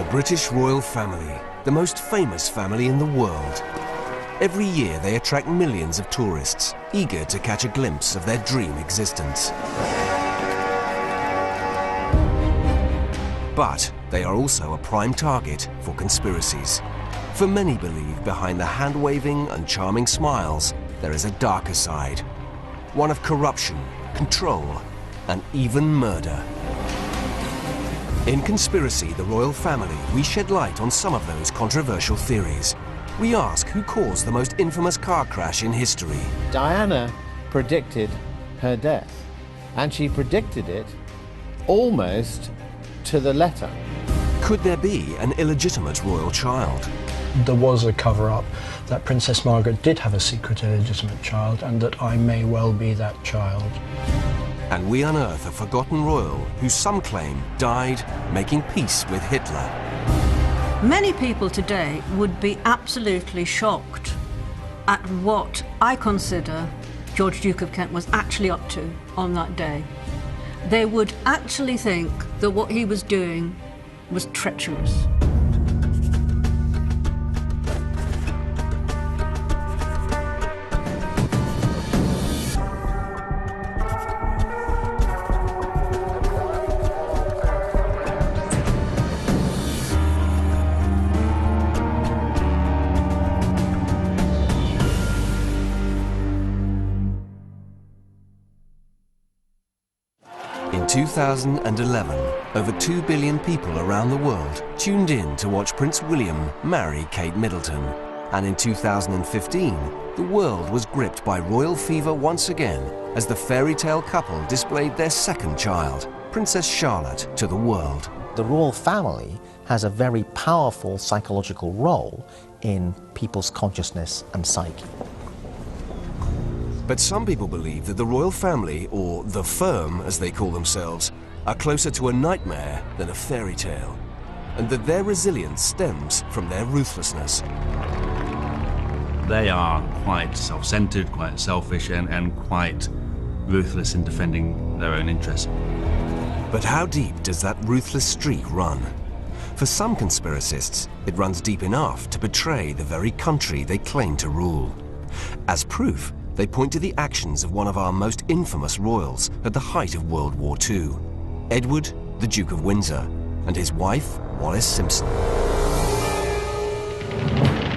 The British royal family, the most famous family in the world. Every year they attract millions of tourists, eager to catch a glimpse of their dream existence. But they are also a prime target for conspiracies. For many believe behind the hand-waving and charming smiles, there is a darker side. One of corruption, control, and even murder. In Conspiracy, the Royal Family, we shed light on some of those controversial theories. We ask who caused the most infamous car crash in history. Diana predicted her death, and she predicted it almost to the letter. Could there be an illegitimate royal child? There was a cover-up that Princess Margaret did have a secret illegitimate child, and that I may well be that child. And we unearth a forgotten royal who some claim died making peace with Hitler. Many people today would be absolutely shocked at what I consider George Duke of Kent was actually up to on that day. They would actually think that what he was doing was treacherous. In 2011, over 2 billion people around the world tuned in to watch Prince William marry Kate Middleton. And in 2015, the world was gripped by royal fever once again as the fairy tale couple displayed their second child, Princess Charlotte, to the world. The royal family has a very powerful psychological role in people's consciousness and psyche. But some people believe that the royal family, or the firm as they call themselves, are closer to a nightmare than a fairy tale, and that their resilience stems from their ruthlessness. They are quite self-centered, quite selfish, and quite ruthless in defending their own interests. But how deep does that ruthless streak run? For some conspiracists, it runs deep enough to betray the very country they claim to rule. As proof, they point to the actions of one of our most infamous royals at the height of World War II, Edward, the Duke of Windsor, and his wife, Wallis Simpson.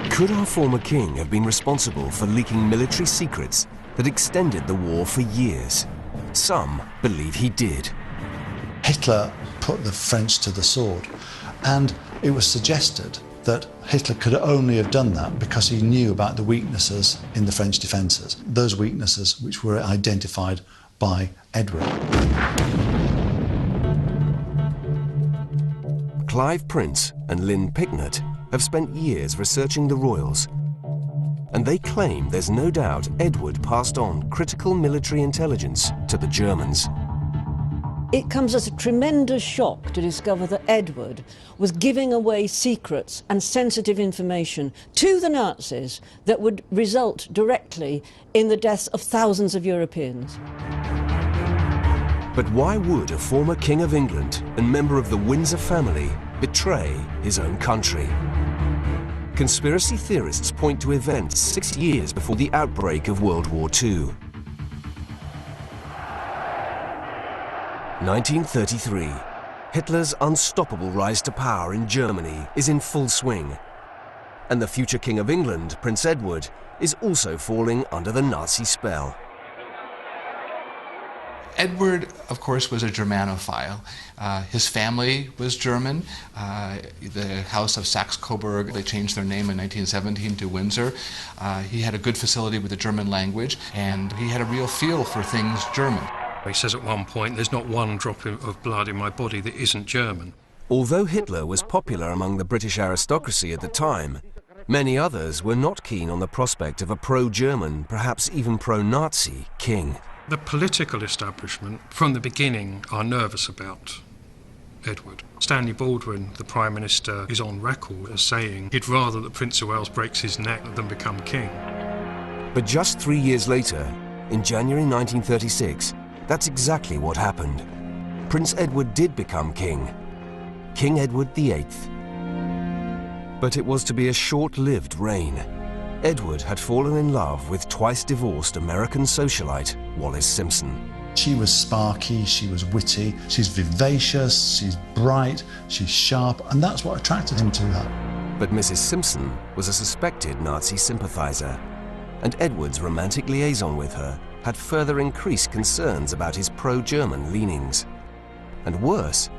Could our former king have been responsible for leaking military secrets that extended the war for years? Some believe he did. Hitler put the French to the sword, and it was suggested that Hitler could only have done that because he knew about the weaknesses in the French defences, those weaknesses which were identified by Edward. Clive Prince and Lynn Picknett have spent years researching the royals, and they claim there's no doubt Edward passed on critical military intelligence to the Germans. It comes as a tremendous shock to discover that Edward was giving away secrets and sensitive information to the Nazis that would result directly in the deaths of thousands of Europeans. But why would a former King of England and member of the Windsor family betray his own country? Conspiracy theorists point to events 6 years before the outbreak of World War II. 1933. Hitler's unstoppable rise to power in Germany is in full swing. And the future King of England, Prince Edward, is also falling under the Nazi spell. Edward, of course, was a Germanophile. His family was German. The House of Saxe-Coburg, they changed their name in 1917 to Windsor. He had a good facility with the German language, and he had a real feel for things German. He says at one point, "There's not one drop of blood in my body that isn't German." Although Hitler was popular among the British aristocracy at the time, many others were not keen on the prospect of a pro-German, perhaps even pro-Nazi, king. The political establishment, from the beginning, are nervous about Edward. Stanley Baldwin, the Prime Minister, is on record as saying he'd rather that Prince of Wales breaks his neck than become king. But just 3 years later, in January 1936, that's exactly what happened. Prince Edward did become king. King Edward VIII. But it was to be a short-lived reign. Edward had fallen in love with twice-divorced American socialite Wallis Simpson. She was sparky, she was witty, she's vivacious, she's bright, she's sharp, and that's what attracted him to her. But Mrs. Simpson was a suspected Nazi sympathizer, and Edward's romantic liaison with her had further increased concerns about his pro-German leanings. And worse,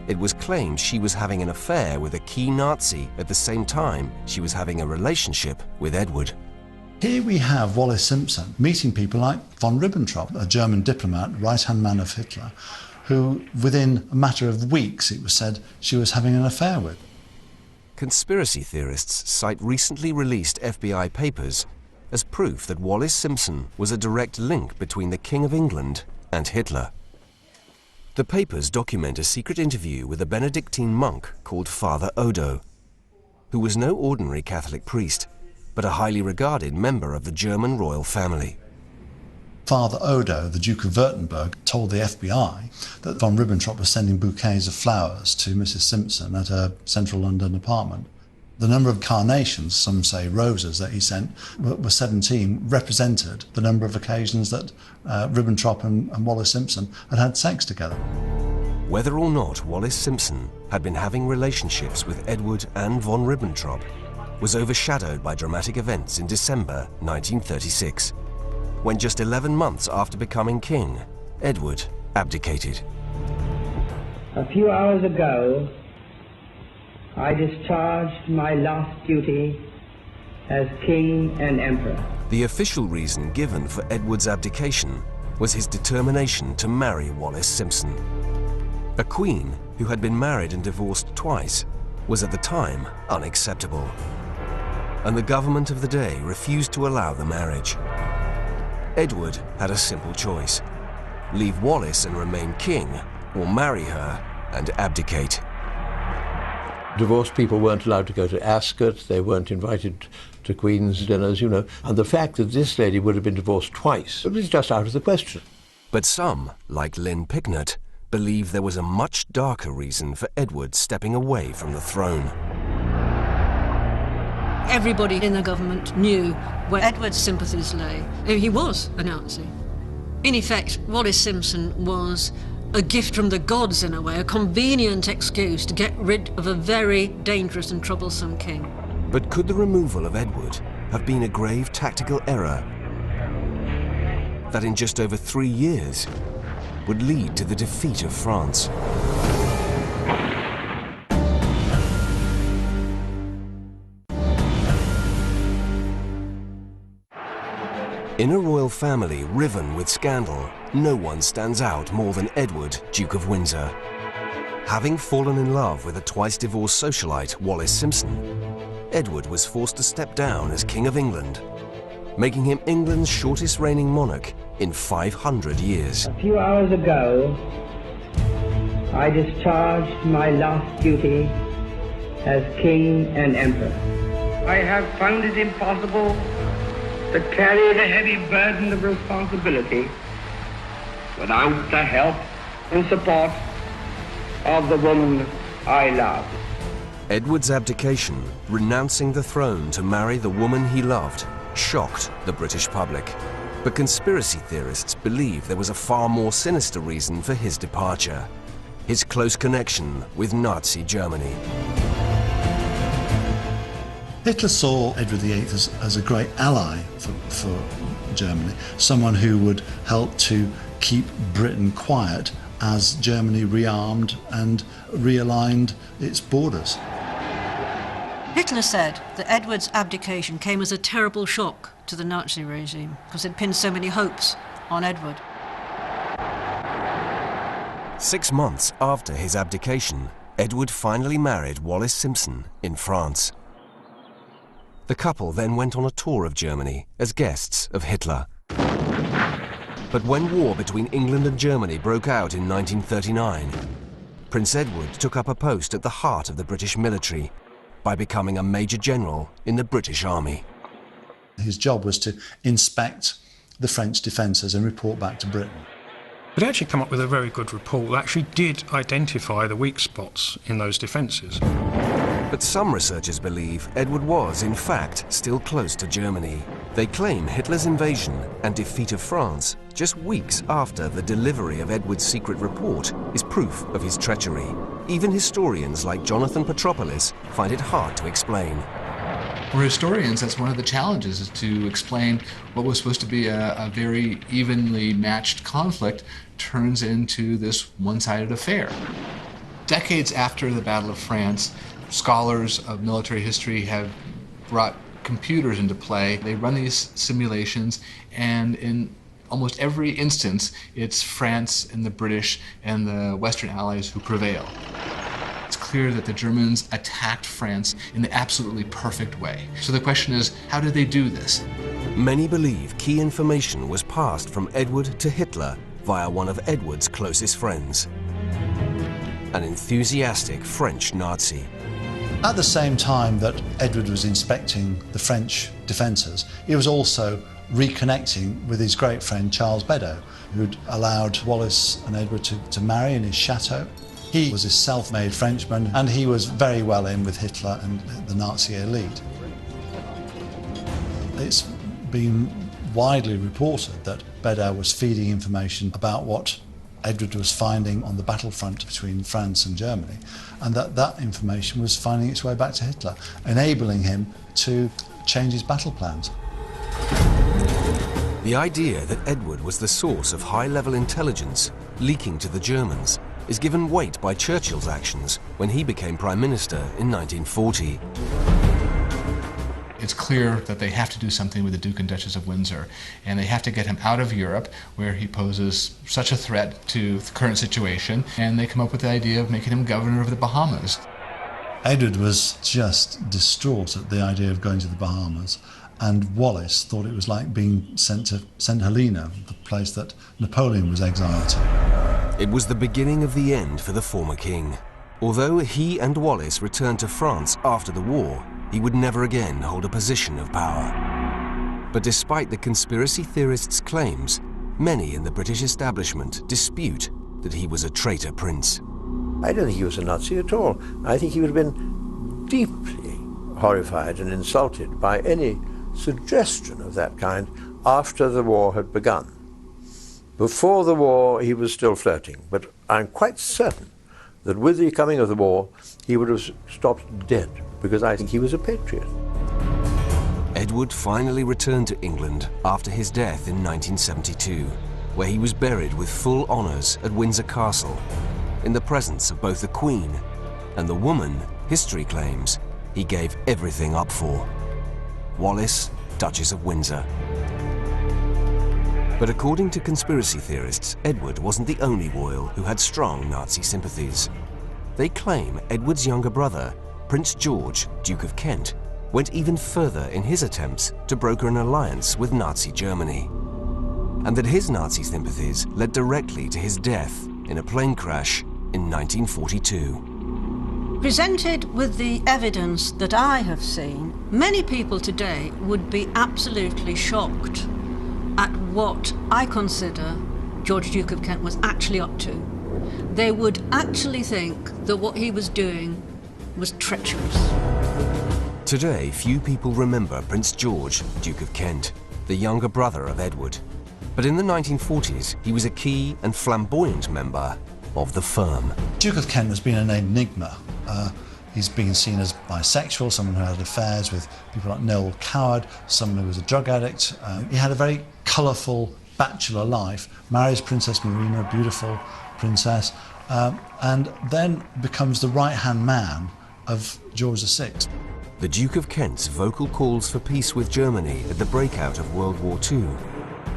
it was claimed she was having an affair with a key Nazi at the same time she was having a relationship with Edward. Here we have Wallis Simpson meeting people like von Ribbentrop, a German diplomat, right-hand man of Hitler, who within a matter of weeks, it was said, she was having an affair with. Conspiracy theorists cite recently released FBI papers as proof that Wallis Simpson was a direct link between the King of England and Hitler. The papers document a secret interview with a Benedictine monk called Father Odo, who was no ordinary Catholic priest, but a highly regarded member of the German royal family. Father Odo, the Duke of Württemberg, told the FBI that von Ribbentrop was sending bouquets of flowers to Mrs. Simpson at her central London apartment. The number of carnations, some say roses, that he sent were 17, represented the number of occasions that Ribbentrop and Wallis Simpson had had sex together. Whether or not Wallis Simpson had been having relationships with Edward and von Ribbentrop was overshadowed by dramatic events in December 1936, when just 11 months after becoming king, Edward abdicated. A few hours ago, I discharged my last duty as king and emperor. The official reason given for Edward's abdication was his determination to marry Wallis Simpson. A queen who had been married and divorced twice was at the time unacceptable, and the government of the day refused to allow the marriage. Edward had a simple choice: leave Wallis and remain king, or marry her and abdicate. Divorced people weren't allowed to go to Ascot, they weren't invited to Queen's dinners, you know, and the fact that this lady would have been divorced twice was just out of the question. But some, like Lynn Picknett, believe there was a much darker reason for Edward stepping away from the throne. Everybody in the government knew where Edward's sympathies lay. He was a Nazi. In effect, Wallis Simpson was a gift from the gods in a way, a convenient excuse to get rid of a very dangerous and troublesome king. But could the removal of Edward have been a grave tactical error that in just over 3 years would lead to the defeat of France? In a royal family riven with scandal, no one stands out more than Edward, Duke of Windsor. Having fallen in love with a twice-divorced socialite, Wallis Simpson, Edward was forced to step down as King of England, making him England's shortest reigning monarch in 500 years. A few hours ago, I discharged my last duty as king and emperor. I have found it impossible to carry the heavy burden of responsibility without the help and support of the woman I love. Edward's abdication, renouncing the throne to marry the woman he loved, shocked the British public. But conspiracy theorists believe there was a far more sinister reason for his departure: his close connection with Nazi Germany. Hitler saw Edward VIII as a great ally for Germany, someone who would help to keep Britain quiet as Germany rearmed and realigned its borders. Hitler said that Edward's abdication came as a terrible shock to the Nazi regime because it pinned so many hopes on Edward. 6 months after his abdication, Edward finally married Wallis Simpson in France. The couple then went on a tour of Germany as guests of Hitler. But when war between England and Germany broke out in 1939, Prince Edward took up a post at the heart of the British military by becoming a Major General in the British Army. His job was to inspect the French defences and report back to Britain. But actually come up with a very good report that actually did identify the weak spots in those defences. But some researchers believe Edward was, in fact, still close to Germany. They claim Hitler's invasion and defeat of France just weeks after the delivery of Edward's secret report is proof of his treachery. Even historians like Jonathan Petropoulos find it hard to explain. For historians, that's one of the challenges, is to explain what was supposed to be a very evenly matched conflict turns into this one-sided affair. Decades after the Battle of France, scholars of military history have brought computers into play. They run these simulations, and in almost every instance, it's France and the British and the Western Allies who prevail. It's clear that the Germans attacked France in the absolutely perfect way. So the question is, how did they do this? Many believe key information was passed from Edward to Hitler via one of Edward's closest friends, an enthusiastic French Nazi. At the same time that Edward was inspecting the French defences, he was also reconnecting with his great friend Charles Beddoes, who'd allowed Wallace and Edward to marry in his chateau. He was a self-made Frenchman, and he was very well in with Hitler and the Nazi elite. It's been widely reported that Beddoes was feeding information about what Edward was finding on the battlefront between France and Germany, and that information was finding its way back to Hitler, enabling him to change his battle plans. The idea that Edward was the source of high-level intelligence leaking to the Germans is given weight by Churchill's actions when he became Prime Minister in 1940. It's clear that they have to do something with the Duke and Duchess of Windsor, and they have to get him out of Europe, where he poses such a threat to the current situation, and they come up with the idea of making him governor of the Bahamas. Edward was just distraught at the idea of going to the Bahamas, and Wallace thought it was like being sent to St. Helena, the place that Napoleon was exiled to. It was the beginning of the end for the former king. Although he and Wallace returned to France after the war, he would never again hold a position of power. But despite the conspiracy theorists' claims, many in the British establishment dispute that he was a traitor prince. I don't think he was a Nazi at all. I think he would have been deeply horrified and insulted by any suggestion of that kind after the war had begun. Before the war, he was still flirting, but I'm quite certain that with the coming of the war, he would have stopped dead, because I think he was a patriot. Edward finally returned to England after his death in 1972, where he was buried with full honours at Windsor Castle, in the presence of both the Queen and the woman history claims he gave everything up for, Wallis, Duchess of Windsor. But according to conspiracy theorists, Edward wasn't the only royal who had strong Nazi sympathies. They claim Edward's younger brother, Prince George, Duke of Kent, went even further in his attempts to broker an alliance with Nazi Germany, and that his Nazi sympathies led directly to his death in a plane crash in 1942. Presented with the evidence that I have seen, many people today would be absolutely shocked at what I consider George, Duke of Kent was actually up to. They would actually think that what he was doing was treacherous. Today, few people remember Prince George, Duke of Kent, the younger brother of Edward. But in the 1940s, he was a key and flamboyant member of the firm. Duke of Kent has been an enigma. He's been seen as bisexual, someone who had affairs with people like Noel Coward, someone who was a drug addict. He had a very colourful bachelor life, marries Princess Marina, a beautiful princess, and then becomes the right-hand man of George VI. The Duke of Kent's vocal calls for peace with Germany at the breakout of World War II,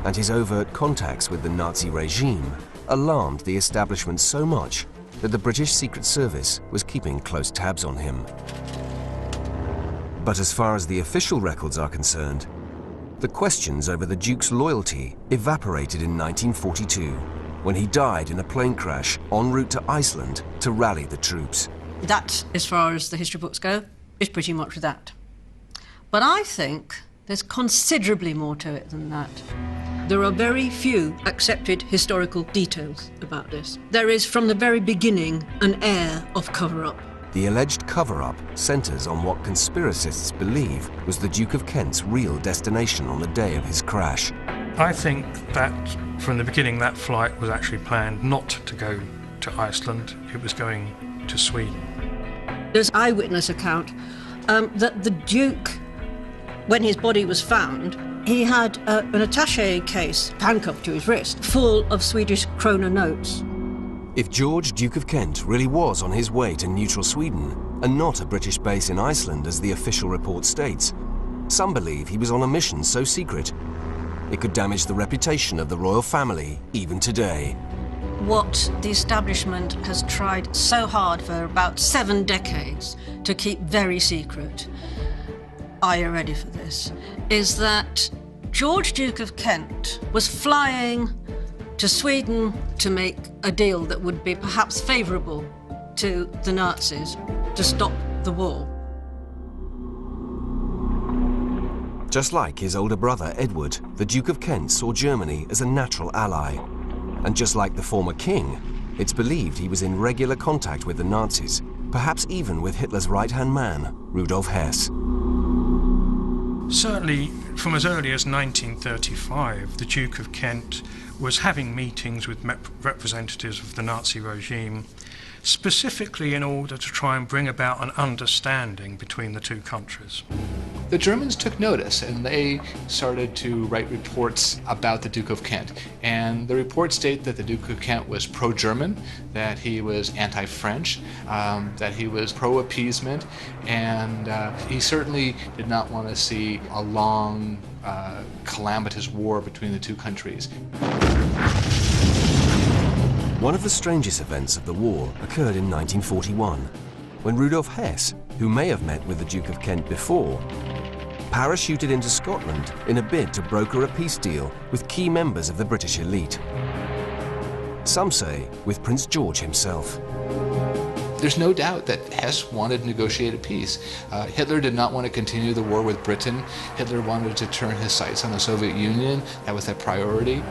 and his overt contacts with the Nazi regime alarmed the establishment so much that the British Secret Service was keeping close tabs on him. But as far as the official records are concerned, the questions over the Duke's loyalty evaporated in 1942, when he died in a plane crash en route to Iceland to rally the troops. That, as far as the history books go, is pretty much that. But I think there's considerably more to it than that. There are very few accepted historical details about this. There is, from the very beginning, an air of cover-up. The alleged cover-up centres on what conspiracists believe was the Duke of Kent's real destination on the day of his crash. I think that from the beginning that flight was actually planned not to go to Iceland, it was going to Sweden. There's an eyewitness account that the Duke, when his body was found, he had an attaché case handcuffed to his wrist full of Swedish krona notes. If George, Duke of Kent, really was on his way to neutral Sweden and not a British base in Iceland as the official report states, some believe he was on a mission so secret it could damage the reputation of the royal family even today. What the establishment has tried so hard for about 7 decades to keep very secret, are you ready for this, is that George, Duke of Kent, was flying to Sweden to make a deal that would be perhaps favourable to the Nazis to stop the war. Just like his older brother Edward, the Duke of Kent saw Germany as a natural ally. And just like the former king, it's believed he was in regular contact with the Nazis, perhaps even with Hitler's right-hand man, Rudolf Hess. Certainly, from as early as 1935, the Duke of Kent was having meetings with representatives of the Nazi regime, specifically in order to try and bring about an understanding between the two countries. The Germans took notice and they started to write reports about the Duke of Kent. And the reports state that the Duke of Kent was pro-German, that he was anti-French, that he was pro-appeasement, and he certainly did not want to see a long, calamitous war between the two countries. One of the strangest events of the war occurred in 1941, when Rudolf Hess, who may have met with the Duke of Kent before, parachuted into Scotland in a bid to broker a peace deal with key members of the British elite. Some say with Prince George himself. There's no doubt that Hess wanted to negotiate a peace. Hitler did not want to continue the war with Britain. Hitler wanted to turn his sights on the Soviet Union. That was a priority.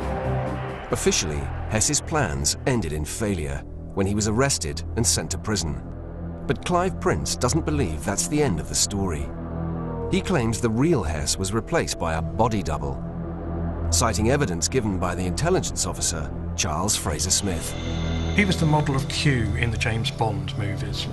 Officially, Hess's plans ended in failure when he was arrested and sent to prison. But Clive Prince doesn't believe that's the end of the story. He claims the real Hess was replaced by a body double, citing evidence given by the intelligence officer, Charles Fraser Smith. He was the model of Q in the James Bond movies.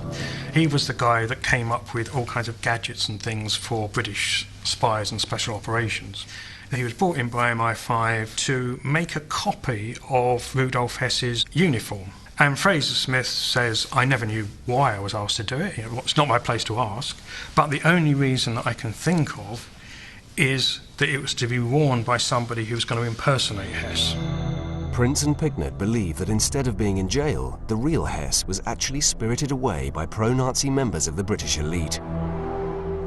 He was the guy that came up with all kinds of gadgets and things for British spies and special operations. He was brought in by MI5 to make a copy of Rudolf Hess's uniform. And Fraser Smith says, I never knew why I was asked to do it. It's not my place to ask. But the only reason that I can think of is that it was to be worn by somebody who was going to impersonate Hess. Prince and Picknett believe that instead of being in jail, the real Hess was actually spirited away by pro-Nazi members of the British elite,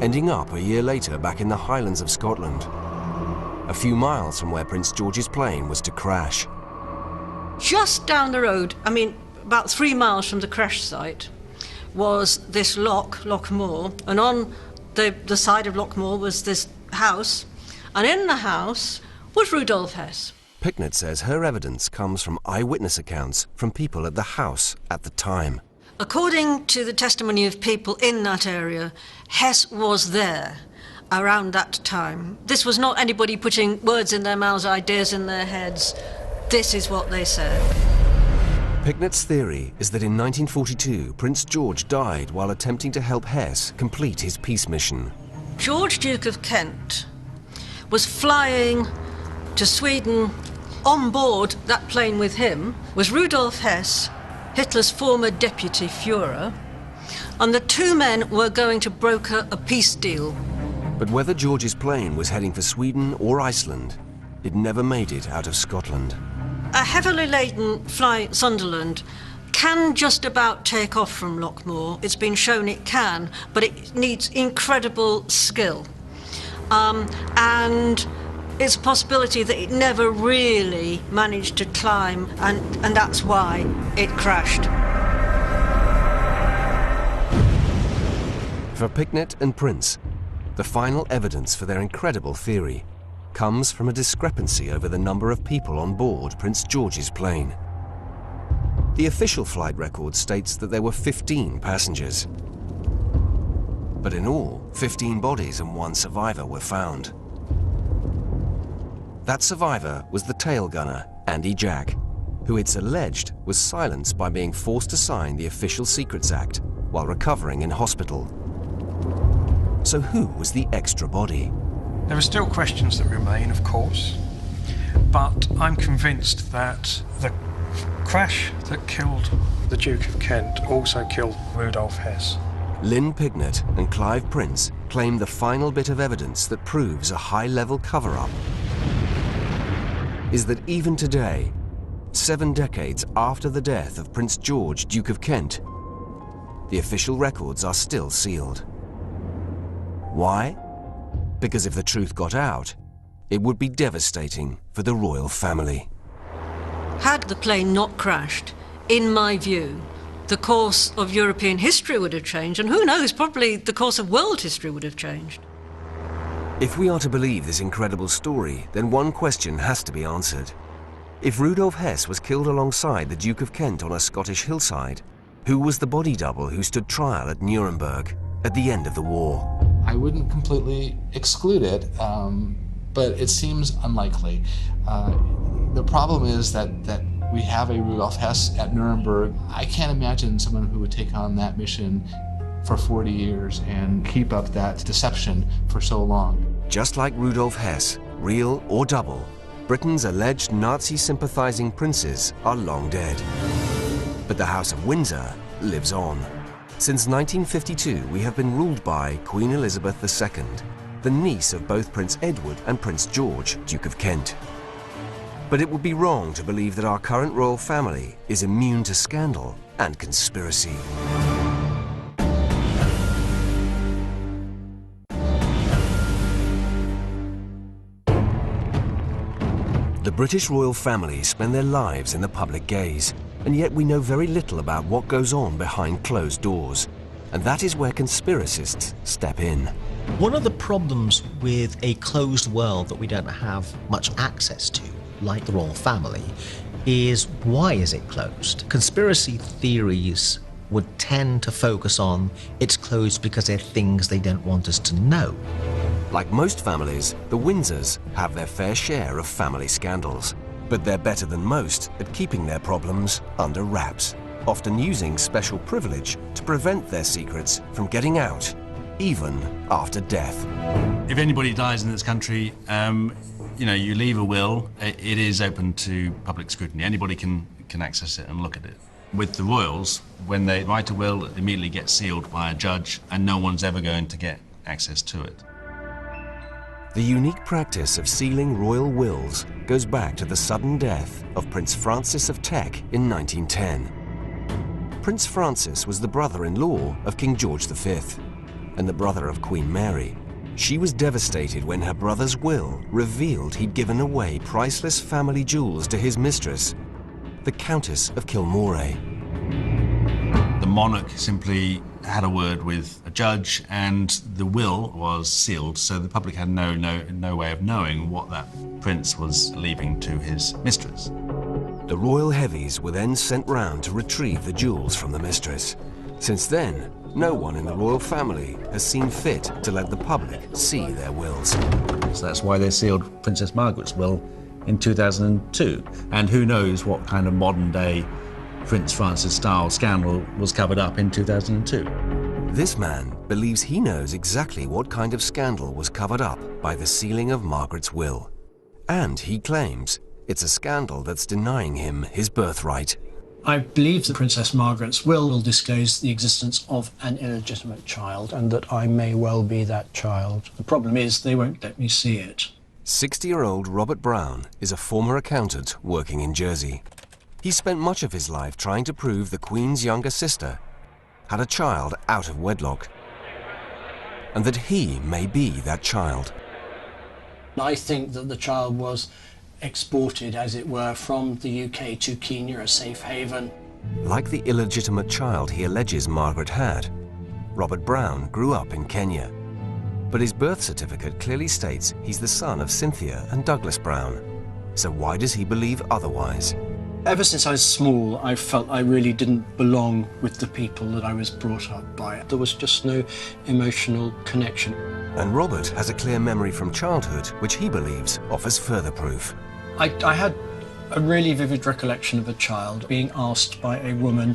ending up a year later back in the Highlands of Scotland, a few miles from where Prince George's plane was to crash. Just down the road, about 3 miles from the crash site, was this Loch Moor, and on the side of Loch Moor was this house, and in the house was Rudolf Hess. Picknett says her evidence comes from eyewitness accounts from people at the house at the time. According to the testimony of people in that area, Hess was there around that time. This was not anybody putting words in their mouths, ideas in their heads. This is what they said. Picknett's theory is that in 1942, Prince George died while attempting to help Hess complete his peace mission. George, Duke of Kent, was flying to Sweden. On board that plane with him was Rudolf Hess, Hitler's former deputy Führer, and the two men were going to broker a peace deal. But whether George's plane was heading for Sweden or Iceland, it never made it out of Scotland. A heavily laden flight Sunderland can just about take off from Loch Moor. It's been shown it can, but it needs incredible skill. And it's a possibility that it never really managed to climb, and that's why it crashed. For Picknett and Prince, the final evidence for their incredible theory comes from a discrepancy over the number of people on board Prince George's plane. The official flight record states that there were 15 passengers, But in all, 15 bodies and 1 survivor were found. That survivor was the tail gunner, Andy Jack, who it's alleged was silenced by being forced to sign the Official Secrets Act while recovering in hospital. So who was the extra body? There are still questions that remain, of course, but I'm convinced that the crash that killed the Duke of Kent also killed Rudolf Hess. Lynn Pignett and Clive Prince claim the final bit of evidence that proves a high-level cover-up is that even today, 7 decades after the death of Prince George, Duke of Kent, the official records are still sealed. Why? Because if the truth got out, it would be devastating for the royal family. Had the plane not crashed, in my view, the course of European history would have changed, and who knows, probably the course of world history would have changed. If we are to believe this incredible story, then one question has to be answered. If Rudolf Hess was killed alongside the Duke of Kent on a Scottish hillside, who was the body double who stood trial at Nuremberg at the end of the war? I wouldn't completely exclude it, but it seems unlikely. The problem is that we have a Rudolf Hess at Nuremberg. I can't imagine someone who would take on that mission for 40 years and keep up that deception for so long. Just like Rudolf Hess, real or double, Britain's alleged Nazi-sympathizing princes are long dead. But the House of Windsor lives on. Since 1952, we have been ruled by Queen Elizabeth II, the niece of both Prince Edward and Prince George, Duke of Kent. But it would be wrong to believe that our current royal family is immune to scandal and conspiracy. The British royal family spend their lives in the public gaze, and yet we know very little about what goes on behind closed doors. And that is where conspiracists step in. One of the problems with a closed world that we don't have much access to, like the royal family, is why is it closed? Conspiracy theories would tend to focus on it's closed because there are things they don't want us to know. Like most families, the Windsors have their fair share of family scandals. But they're better than most at keeping their problems under wraps, often using special privilege to prevent their secrets from getting out, even after death. If anybody dies in this country, you leave a will, it is open to public scrutiny. Anybody can access it and look at it. With the royals, when they write a will, it immediately gets sealed by a judge and no one's ever going to get access to it. The unique practice of sealing royal wills goes back to the sudden death of Prince Francis of Teck in 1910. Prince Francis was the brother-in-law of King George V and the brother of Queen Mary. She was devastated when her brother's will revealed he'd given away priceless family jewels to his mistress, the Countess of Kilmorey. The monarch simply had a word with a judge and the will was sealed, so the public had no way of knowing what that prince was leaving to his mistress. The royal heavies were then sent round to retrieve the jewels from the mistress. Since then, no one in the royal family has seen fit to let the public see their wills. So that's why they sealed Princess Margaret's will in 2002. And who knows what kind of modern-day Prince Francis-style scandal was covered up in 2002. This man believes he knows exactly what kind of scandal was covered up by the sealing of Margaret's will. And he claims it's a scandal that's denying him his birthright. I believe that Princess Margaret's will disclose the existence of an illegitimate child and that I may well be that child. The problem is they won't let me see it. 60-year-old Robert Brown is a former accountant working in Jersey. He spent much of his life trying to prove the Queen's younger sister had a child out of wedlock, and that he may be that child. I think that the child was exported, as it were, from the UK to Kenya, a safe haven. Like the illegitimate child he alleges Margaret had, Robert Brown grew up in Kenya. But his birth certificate clearly states he's the son of Cynthia and Douglas Brown. So why does he believe otherwise? Ever since I was small, I felt I really didn't belong with the people that I was brought up by. There was just no emotional connection. And Robert has a clear memory from childhood, which he believes offers further proof. I had a really vivid recollection of a child being asked by a woman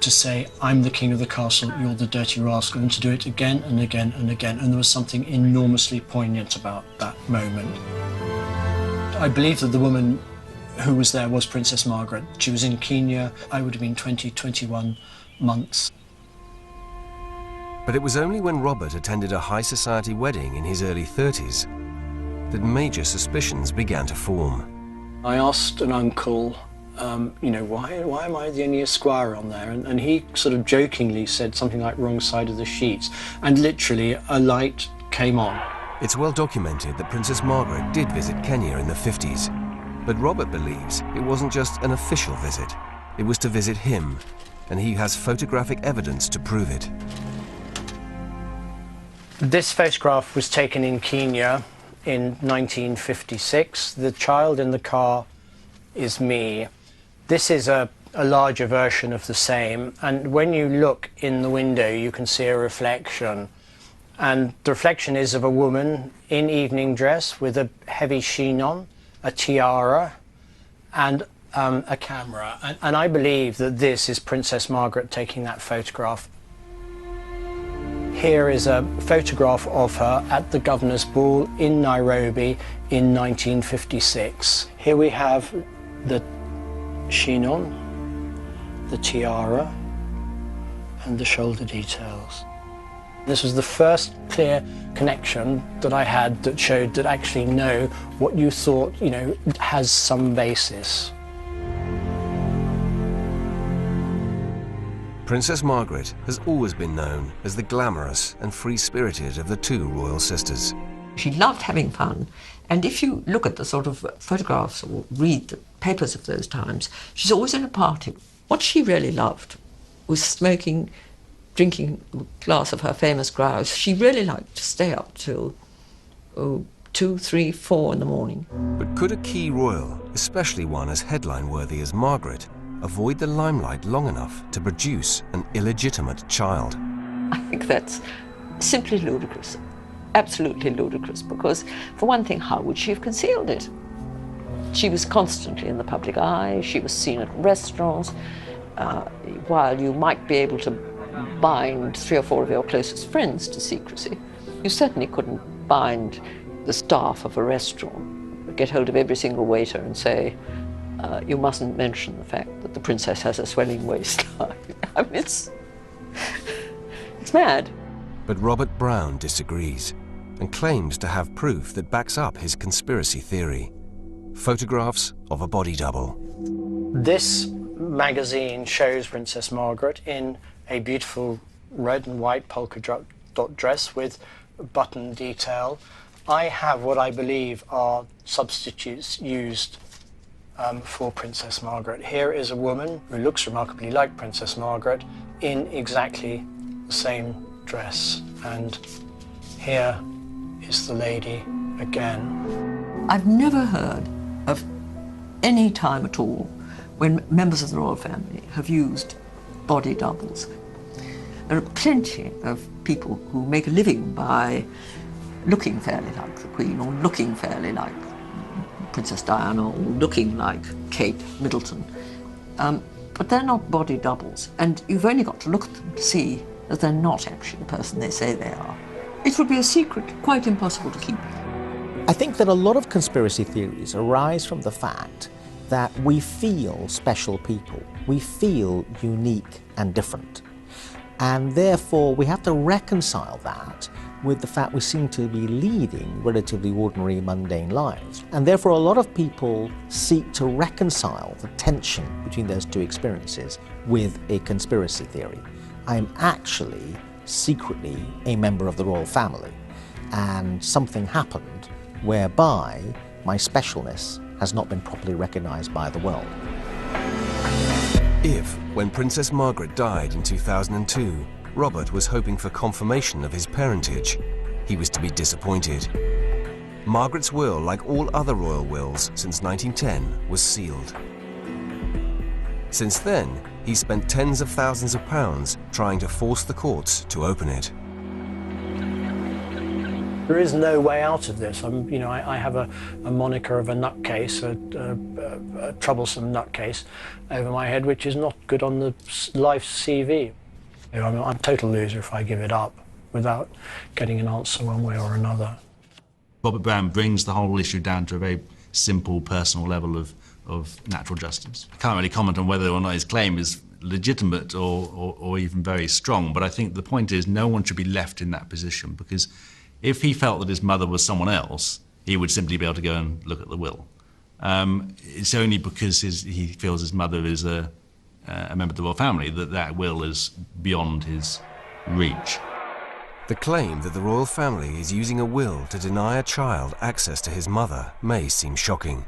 to say, "I'm the king of the castle, you're the dirty rascal," and to do it again and again and again. And there was something enormously poignant about that moment. I believe that the woman who was there was Princess Margaret. She was in Kenya. I would have been 20, 21 months. But it was only when Robert attended a high society wedding in his early 30s that major suspicions began to form. I asked an uncle, why am I the only esquire on there? And he sort of jokingly said something like wrong side of the sheets. And literally a light came on. It's well documented that Princess Margaret did visit Kenya in the 50s. But Robert believes it wasn't just an official visit. It was to visit him, and he has photographic evidence to prove it. This photograph was taken in Kenya in 1956. The child in the car is me. This is a larger version of the same, and when you look in the window you can see a reflection. And the reflection is of a woman in evening dress with a heavy sheen on, a tiara, and a camera. And I believe that this is Princess Margaret taking that photograph. Here is a photograph of her at the Governor's Ball in Nairobi in 1956. Here we have the sheen on, the tiara, and the shoulder details. This was the first clear connection that I had that showed that actually, no, what you thought, has some basis. Princess Margaret has always been known as the glamorous and free-spirited of the two royal sisters. She loved having fun, and if you look at the sort of photographs or read the papers of those times, she's always in a party. What she really loved was smoking, drinking a glass of her famous grouse. She really liked to stay up till 2, 3, 4 in the morning. But could a key royal, especially one as headline-worthy as Margaret, avoid the limelight long enough to produce an illegitimate child? I think that's simply ludicrous, absolutely ludicrous, because for one thing, how would she have concealed it? She was constantly in the public eye, she was seen at restaurants. While you might be able to bind 3 or 4 of your closest friends to secrecy, you certainly couldn't bind the staff of a restaurant, get hold of every single waiter and say, you mustn't mention the fact that the princess has a swelling waistline. I mean, it's mad. But Robert Brown disagrees and claims to have proof that backs up his conspiracy theory. Photographs of a body double. This magazine shows Princess Margaret in a beautiful red and white polka dot dress with button detail. I have what I believe are substitutes used for Princess Margaret. Here is a woman who looks remarkably like Princess Margaret in exactly the same dress. And here is the lady again. I've never heard of any time at all when members of the royal family have used body doubles. There are plenty of people who make a living by looking fairly like the Queen or looking fairly like Princess Diana or looking like Kate Middleton. But they're not body doubles, and you've only got to look at them to see that they're not actually the person they say they are. It would be a secret quite impossible to keep. I think that a lot of conspiracy theories arise from the fact that we feel special people. We feel unique and different. And therefore, we have to reconcile that with the fact we seem to be leading relatively ordinary, mundane lives. And therefore, a lot of people seek to reconcile the tension between those two experiences with a conspiracy theory. I'm actually secretly a member of the royal family, and something happened whereby my specialness has not been properly recognized by the world. If, when Princess Margaret died in 2002, Robert was hoping for confirmation of his parentage, he was to be disappointed. Margaret's will, like all other royal wills since 1910, was sealed. Since then, he's spent tens of thousands of pounds trying to force the courts to open it. There is no way out of this. I have a moniker of a nutcase, a troublesome nutcase over my head, which is not good on the life CV. I'm a total loser if I give it up without getting an answer one way or another. Robert Brown brings the whole issue down to a very simple personal level of natural justice. I can't really comment on whether or not his claim is legitimate or even very strong, but I think the point is no one should be left in that position, because if he felt that his mother was someone else, he would simply be able to go and look at the will. It's only because he feels his mother is a member of the royal family that will is beyond his reach. The claim that the royal family is using a will to deny a child access to his mother may seem shocking.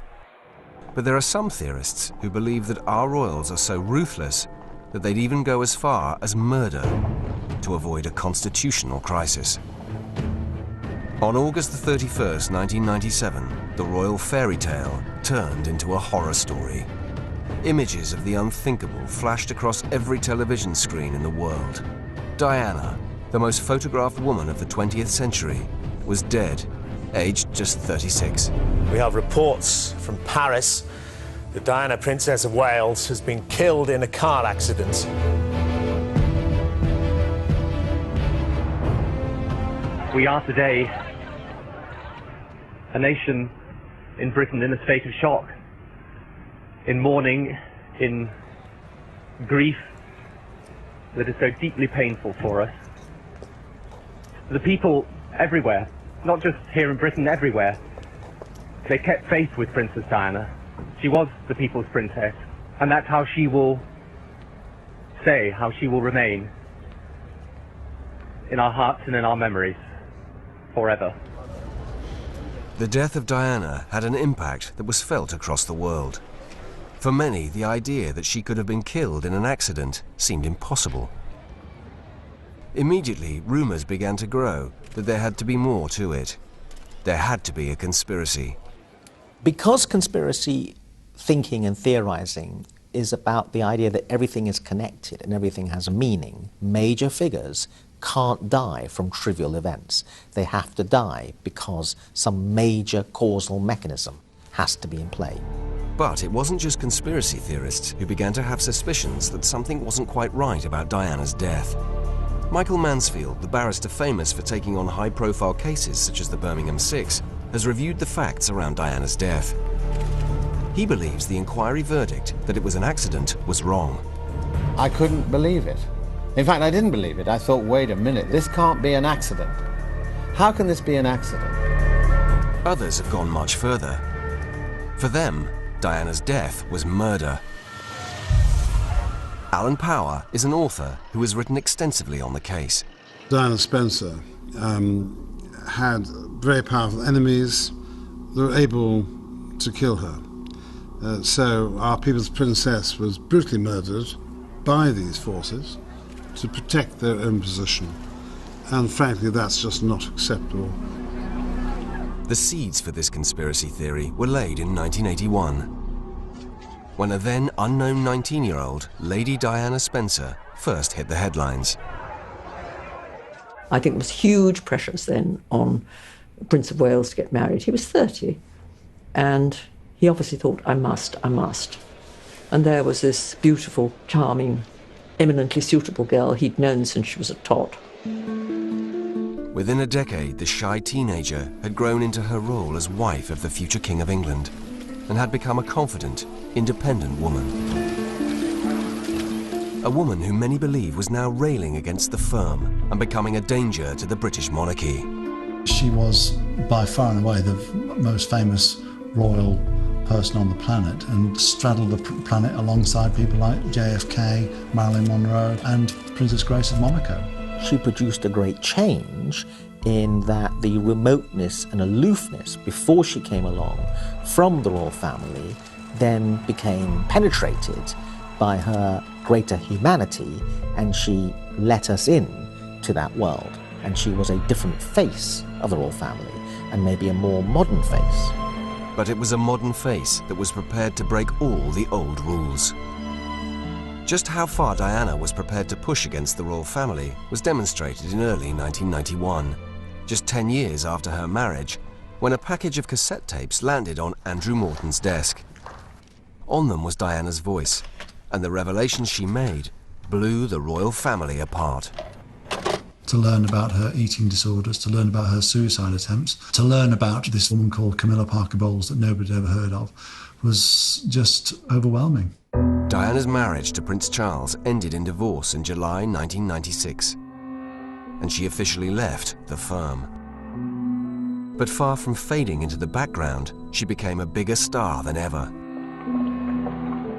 But there are some theorists who believe that our royals are so ruthless that they'd even go as far as murder to avoid a constitutional crisis. On August the 31st, 1997, the royal fairy tale turned into a horror story. Images of the unthinkable flashed across every television screen in the world. Diana, the most photographed woman of the 20th century, was dead, aged just 36. We have reports from Paris that Diana, Princess of Wales, has been killed in a car accident. We are today a nation in Britain in a state of shock, in mourning, in grief that is so deeply painful for us. The people everywhere, not just here in Britain, everywhere, they kept faith with Princess Diana. She was the people's princess, and that's how she will stay, how she will remain in our hearts and in our memories forever. The death of Diana had an impact that was felt across the world. For many, the idea that she could have been killed in an accident seemed impossible. Immediately, rumors began to grow that there had to be more to it. There had to be a conspiracy. Because conspiracy thinking and theorizing is about the idea that everything is connected and everything has a meaning, major figures can't die from trivial events. They have to die because some major causal mechanism has to be in play. But it wasn't just conspiracy theorists who began to have suspicions that something wasn't quite right about Diana's death. Michael Mansfield, the barrister famous for taking on high-profile cases such as the Birmingham Six, has reviewed the facts around Diana's death. He believes the inquiry verdict that it was an accident was wrong. I couldn't believe it. In fact, I didn't believe it. I thought, wait a minute, this can't be an accident. How can this be an accident? Others have gone much further. For them, Diana's death was murder. Alan Power is an author who has written extensively on the case. Diana Spencer had very powerful enemies that were able to kill her. So our people's princess was brutally murdered by these forces to protect their own position. And frankly, that's just not acceptable. The seeds for this conspiracy theory were laid in 1981, when a then unknown 19-year-old, Lady Diana Spencer, first hit the headlines. I think there was huge pressures then on Prince of Wales to get married. He was 30, and he obviously thought, I must. And there was this beautiful, charming, eminently suitable girl he'd known since she was a tot. Within a decade, the shy teenager had grown into her role as wife of the future King of England and had become a confident, independent woman. A woman who many believe was now railing against the firm and becoming a danger to the British monarchy. She was by far and away the most famous royal person on the planet and straddled the planet alongside people like JFK, Marilyn Monroe and Princess Grace of Monaco. She produced a great change in that the remoteness and aloofness before she came along from the royal family then became penetrated by her greater humanity, and she let us in to that world. And she was a different face of the royal family, and maybe a more modern face. But it was a modern face that was prepared to break all the old rules. Just how far Diana was prepared to push against the royal family was demonstrated in early 1991, just 10 years after her marriage, when a package of cassette tapes landed on Andrew Morton's desk. On them was Diana's voice, and the revelations she made blew the royal family apart. To learn about her eating disorders, to learn about her suicide attempts, to learn about this woman called Camilla Parker Bowles that nobody had ever heard of, was just overwhelming. Diana's marriage to Prince Charles ended in divorce in July 1996, and she officially left the firm. But far from fading into the background, she became a bigger star than ever.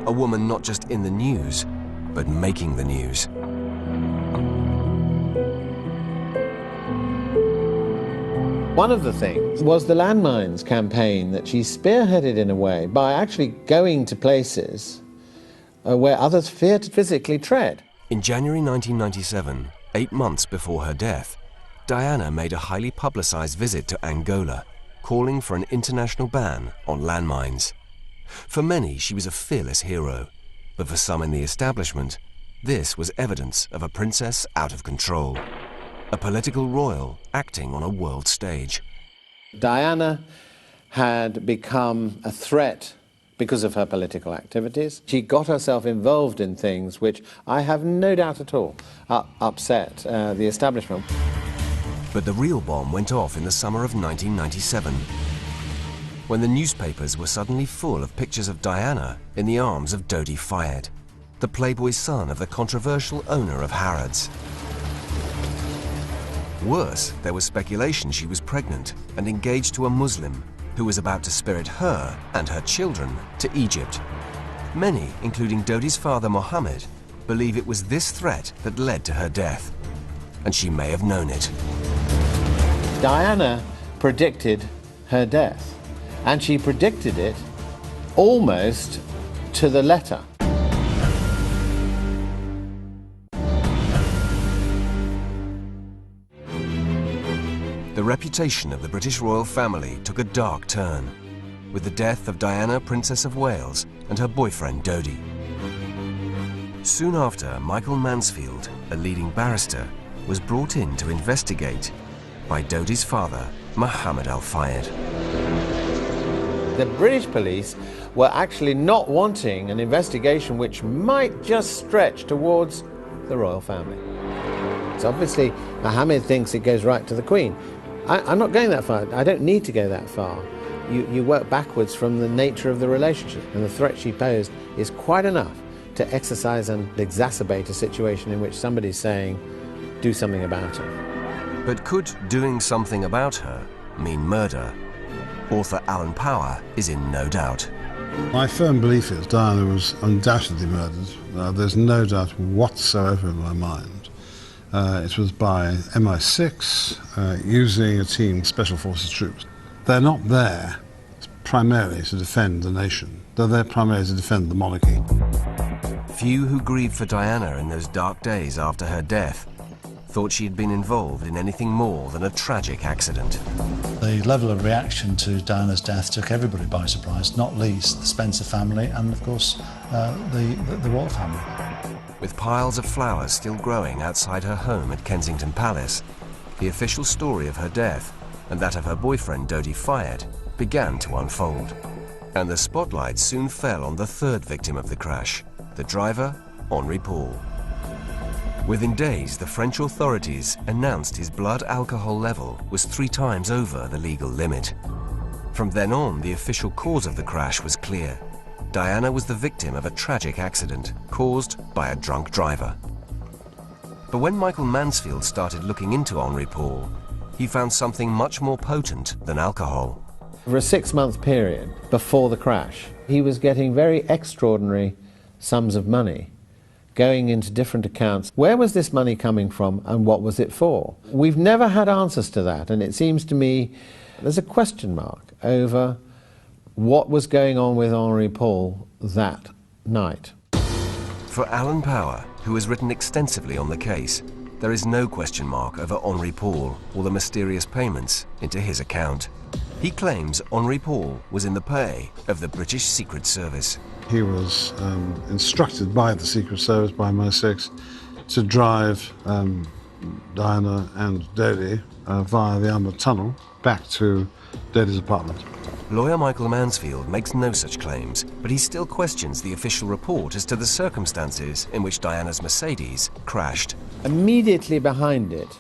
A woman not just in the news, but making the news. One of the things was the landmines campaign that she spearheaded in a way by actually going to places where others feared to physically tread. In January 1997, 8 months before her death, Diana made a highly publicized visit to Angola, calling for an international ban on landmines. For many, she was a fearless hero, but for some in the establishment, this was evidence of a princess out of control. A political royal acting on a world stage. Diana had become a threat because of her political activities. She got herself involved in things which I have no doubt at all upset the establishment. But the real bomb went off in the summer of 1997, when the newspapers were suddenly full of pictures of Diana in the arms of Dodi Fayed, the Playboy son of the controversial owner of Harrods. Worse, there was speculation she was pregnant and engaged to a Muslim who was about to spirit her and her children to Egypt. Many, including Dodi's father Mohammed, believe it was this threat that led to her death, and she may have known it. Diana predicted her death, and she predicted it almost to the letter. The reputation of the British royal family took a dark turn, with the death of Diana, Princess of Wales, and her boyfriend Dodi. Soon after, Michael Mansfield, a leading barrister, was brought in to investigate by Dodi's father, Mohammed Al Fayed. The British police were actually not wanting an investigation which might just stretch towards the royal family. So obviously, Mohammed thinks it goes right to the Queen. I'm not going that far. I don't need to go that far. You work backwards from the nature of the relationship, and the threat she posed is quite enough to exercise and exacerbate a situation in which somebody's saying, do something about her. But could doing something about her mean murder? Author Alan Power is in no doubt. My firm belief is Diana was undoubtedly murdered. There's no doubt whatsoever in my mind. It was by MI6 using a team of Special Forces troops. They're not there primarily to defend the nation. They're there primarily to defend the monarchy. Few who grieved for Diana in those dark days after her death thought she had been involved in anything more than a tragic accident. The level of reaction to Diana's death took everybody by surprise, not least the Spencer family and, of course, the royal family. With piles of flowers still growing outside her home at Kensington Palace, the official story of her death and that of her boyfriend Dodi Fayed began to unfold. And the spotlight soon fell on the third victim of the crash, the driver, Henri Paul. Within days, the French authorities announced his blood alcohol level was 3 times over the legal limit. From then on, the official cause of the crash was clear. Diana was the victim of a tragic accident caused by a drunk driver. But when Michael Mansfield started looking into Henri Paul, he found something much more potent than alcohol. For a 6-month period before the crash, he was getting very extraordinary sums of money going into different accounts. Where was this money coming from and what was it for? We've never had answers to that, and it seems to me there's a question mark over what was going on with Henri Paul that night. For Alan Power, who has written extensively on the case, there is no question mark over Henri Paul or the mysterious payments into his account. He claims Henri Paul was in the pay of the British Secret Service. He was instructed by the Secret Service, by MI6, to drive Diana and Dodi via the Albert Tunnel back to Dodi's apartment. Lawyer Michael Mansfield makes no such claims, but he still questions the official report as to the circumstances in which Diana's Mercedes crashed. Immediately behind it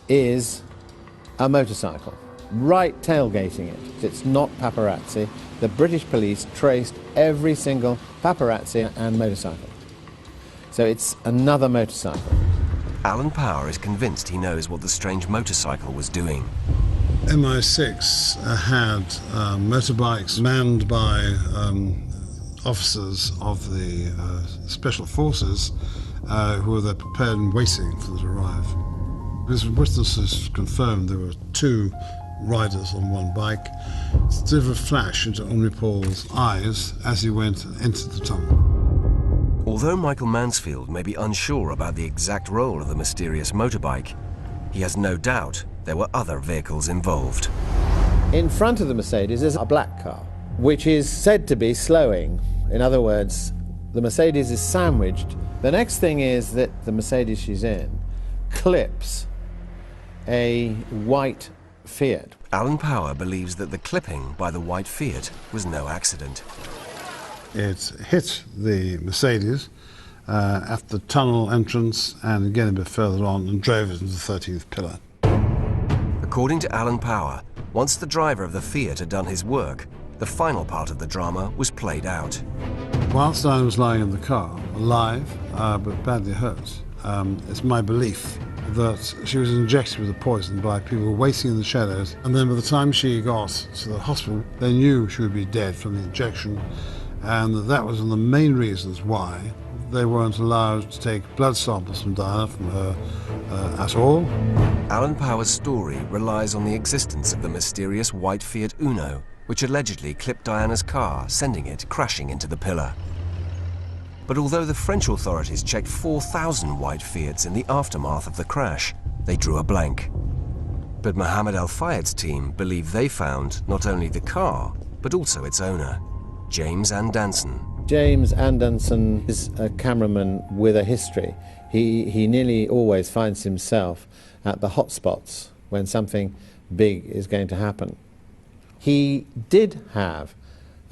is a motorcycle, right tailgating it. It's not paparazzi. The British police traced every single paparazzi and motorcycle. So it's another motorcycle. Alan Power is convinced he knows what the strange motorcycle was doing. MI6 had motorbikes manned by officers of the Special Forces who were there prepared and waiting for them to arrive. As witnesses confirmed, there were 2 riders on one bike. It did a flash into Henri Paul's eyes as he went and entered the tunnel. Although Michael Mansfield may be unsure about the exact role of the mysterious motorbike, he has no doubt there were other vehicles involved. In front of the Mercedes is a black car, which is said to be slowing. In other words, the Mercedes is sandwiched. The next thing is that the Mercedes she's in clips a white Fiat. Alan Power believes that the clipping by the white Fiat was no accident. It hit the Mercedes at the tunnel entrance and again a bit further on and drove it into the 13th pillar. According to Alan Power, once the driver of the Fiat had done his work, the final part of the drama was played out. Whilst I was lying in the car, alive but badly hurt, it's my belief that she was injected with the poison by people waiting in the shadows, and then by the time she got to the hospital, they knew she would be dead from the injection, and that was one of the main reasons why they weren't allowed to take blood samples from Diana, from her at all. Alan Power's story relies on the existence of the mysterious white Fiat Uno, which allegedly clipped Diana's car, sending it crashing into the pillar. But although the French authorities checked 4,000 white Fiats in the aftermath of the crash, they drew a blank. But Mohammed Al Fayed's team believe they found not only the car, but also its owner, James Andanson. James Andanson is a cameraman with a history. He nearly always finds himself at the hotspots when something big is going to happen. He did have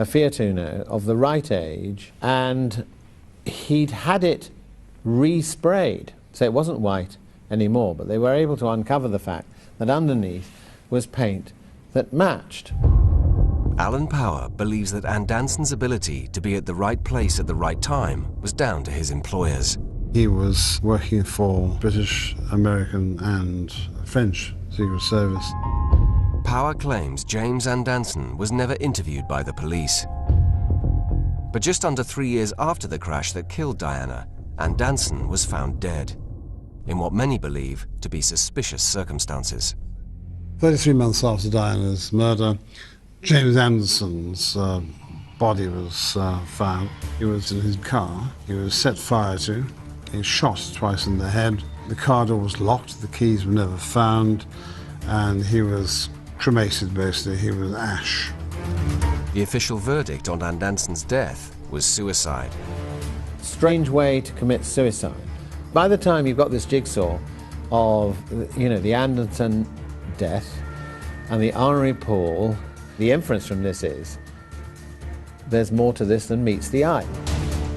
a Fiat Uno of the right age, and he'd had it resprayed, so it wasn't white anymore, but they were able to uncover the fact that underneath was paint that matched. Alan Power believes that Andanson's ability to be at the right place at the right time was down to his employers. He was working for British, American and French Secret Service. Power claims James Andanson was never interviewed by the police. But just under 3 years after the crash that killed Diana, Andanson was found dead, in what many believe to be suspicious circumstances. 33 months after Diana's murder, James Anderson's body was found. He was in his car. He was set fire to. He was shot twice in the head. The car door was locked. The keys were never found. And he was cremated, basically. He was ash. The official verdict on Andanson's death was suicide. Strange way to commit suicide. By the time you've got this jigsaw of, the Anderson death and the Henri Paul, the inference from this is there's more to this than meets the eye.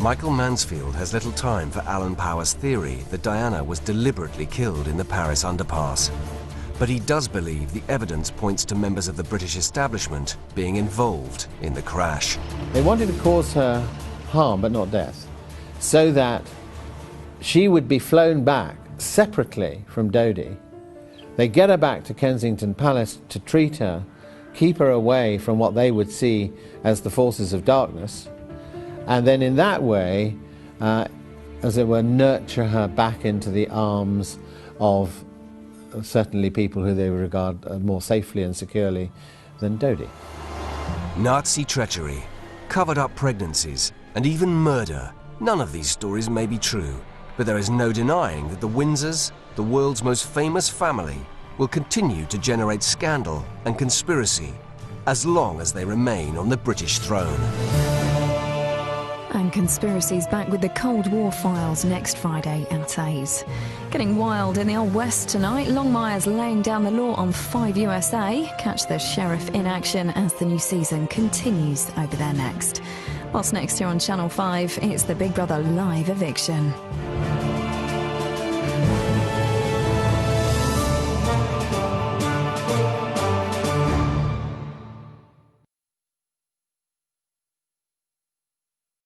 Michael Mansfield has little time for Alan Power's theory that Diana was deliberately killed in the Paris underpass. But he does believe the evidence points to members of the British establishment being involved in the crash. They wanted to cause her harm, but not death, so that she would be flown back separately from Dodi. They get her back to Kensington Palace to treat her, keep her away from what they would see as the forces of darkness, and then in that way, as it were, nurture her back into the arms of certainly people who they regard more safely and securely than Dodi. Nazi treachery, covered-up pregnancies, and even murder. None of these stories may be true, but there is no denying that the Windsors, the world's most famous family, will continue to generate scandal and conspiracy as long as they remain on the British throne. And Conspiracy's back with the Cold War files next Friday at 8. Getting wild in the Old West tonight. Longmire's laying down the law on 5 USA. Catch the sheriff in action as the new season continues over there next. What's next here on Channel 5? It's the Big Brother Live Eviction.